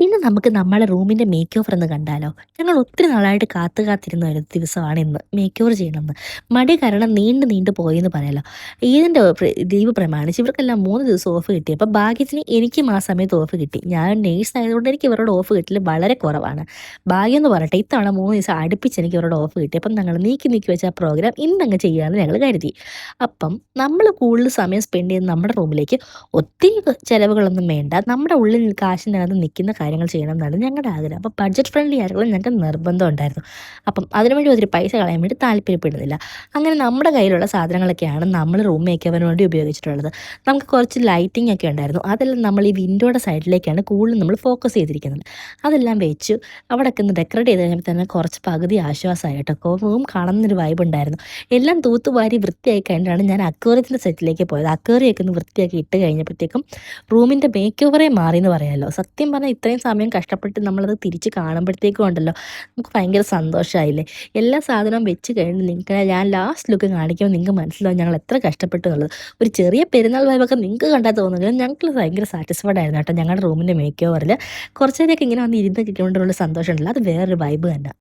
ഇന്ന് നമുക്ക് നമ്മുടെ റൂമിന്റെ മേക്ക് ഓവർ ഒന്ന് കണ്ടാലോ? ഞങ്ങൾ ഒത്തിരി നാളായിട്ട് കാത്തിരുന്ന ഒരു ദിവസമാണ് ഇന്ന്. മേക്ക് ഓവർ ചെയ്യണമെന്ന്. മടി കാരണം നീണ്ടു പോയെന്ന് പറയാലോ. ഈദിന്റെ ലീവ് പ്രമാണിച്ച് ഇവർക്കെല്ലാം 3 ദിവസം ഓഫ് കിട്ടിയപ്പോൾ ഭാഗ്യത്തിന് എനിക്കും ആ സമയത്ത് ഓഫ് കിട്ടി. ഞാൻ നേഴ്സ് ആയതുകൊണ്ട് എനിക്ക് ഇവരുടെ ഓഫ് കിട്ടല് വളരെ കുറവാണ്. ഭാഗ്യം എന്ന് പറയട്ടെ, ഇത്തവണ 3 ദിവസം അടുപ്പിച്ച് എനിക്ക് ഇവരുടെ ഓഫ് കിട്ടി. അപ്പം ഞങ്ങൾ നീക്കി വെച്ച ആ പ്രോഗ്രാം ഇന്നങ്ങ് ചെയ്യാമെന്ന് ഞങ്ങൾ കരുതി. അപ്പം നമ്മൾ കൂടുതൽ സമയം സ്പെൻഡ് ചെയ്യുന്നത് നമ്മുടെ റൂമിലേക്ക് ഒത്തിരി ചെലവുകളൊന്നും വേണ്ട. നമ്മുടെ ഉള്ളിൽ കാശിനകത്ത് നിൽക്കുന്ന കാര്യങ്ങൾ ചെയ്യണം എന്നാണ് ഞങ്ങളുടെ ആഗ്രഹം. അപ്പോൾ ബഡ്ജറ്റ് ഫ്രണ്ട്ലി ആയിട്ടുള്ള ഞങ്ങൾക്ക് നിർബന്ധം ഉണ്ടായിരുന്നു. അപ്പം അതിനുവേണ്ടി ഒത്തിരി പൈസ കളയാൻ വേണ്ടി താല്പര്യപ്പെടുന്നില്ല. അങ്ങനെ നമ്മുടെ കയ്യിലുള്ള സാധനങ്ങളൊക്കെയാണ് നമ്മൾ റൂം മേക്കപ്പിന് വേണ്ടി ഉപയോഗിച്ചിട്ടുള്ളത്. നമുക്ക് കുറച്ച് ലൈറ്റിംഗ് ഒക്കെ ഉണ്ടായിരുന്നു. അതെല്ലാം നമ്മൾ ഈ വിൻഡോയുടെ സൈഡിലേക്കാണ് കൂടുതലും നമ്മൾ ഫോക്കസ് ചെയ്തിരിക്കുന്നത്. അതെല്ലാം വെച്ചു അവിടെയൊക്കെ ഒന്ന് ഡെക്കറേറ്റ് ചെയ്ത് കഴിഞ്ഞപ്പോൾ തന്നെ കുറച്ച് പകുതി ആശ്വാസമായി കേട്ടോ. റൂം കാണുന്നൊരു വൈബ് ഉണ്ടായിരുന്നു. എല്ലാം തൂത്തുവാരി വൃത്തിയായി കഴിഞ്ഞിട്ടാണ് ഞാൻ അക്വേറിയത്തിൻ്റെ സെറ്റിലേക്ക് പോയത്. അക്വേറിയൊക്കെ ഒന്ന് വൃത്തിയാക്കി ഇട്ട് കഴിഞ്ഞപ്പോഴത്തേക്കും റൂമിൻ്റെ മേക്ക് ഓവറേ മാറിയെന്ന് പറയാമല്ലോ. സത്യം പറഞ്ഞാൽ ഇത്രയും സമയം കഷ്ടപ്പെട്ട് നമ്മളത് തിരിച്ച് കാണുമ്പോഴത്തേക്കും ഉണ്ടല്ലോ, നമുക്ക് ഭയങ്കര സന്തോഷമായില്ലേ. എല്ലാ സാധനവും വെച്ച് കഴിഞ്ഞ് നിങ്ങൾക്ക് ഞാൻ ലാസ്റ്റ് ലുക്ക് കാണിക്കുമ്പോൾ നിങ്ങൾക്ക് മനസ്സിലാവും ഞങ്ങൾ എത്ര കഷ്ടപ്പെട്ടു എന്നുള്ളത്. ഒരു ചെറിയ പെരുന്നാൾ വൈബൊക്കെ നിങ്ങൾക്ക് കണ്ടാൽ തോന്നുമെങ്കിലും ഞങ്ങൾക്ക് ഭയങ്കര സാറ്റിസ്ഫൈഡ് ആയിരുന്നു കേട്ടോ. ഞങ്ങളുടെ റൂമിൻ്റെ മേക്ക് ഓവറിൽ കുറച്ച് നേരമൊക്കെ ഇങ്ങനെ വന്ന് ഇരുന്ന് കിട്ടിക്കൊണ്ടുള്ള സന്തോഷം ഉണ്ടല്ലോ, അത് വേറൊരു വൈബ് തന്നെ.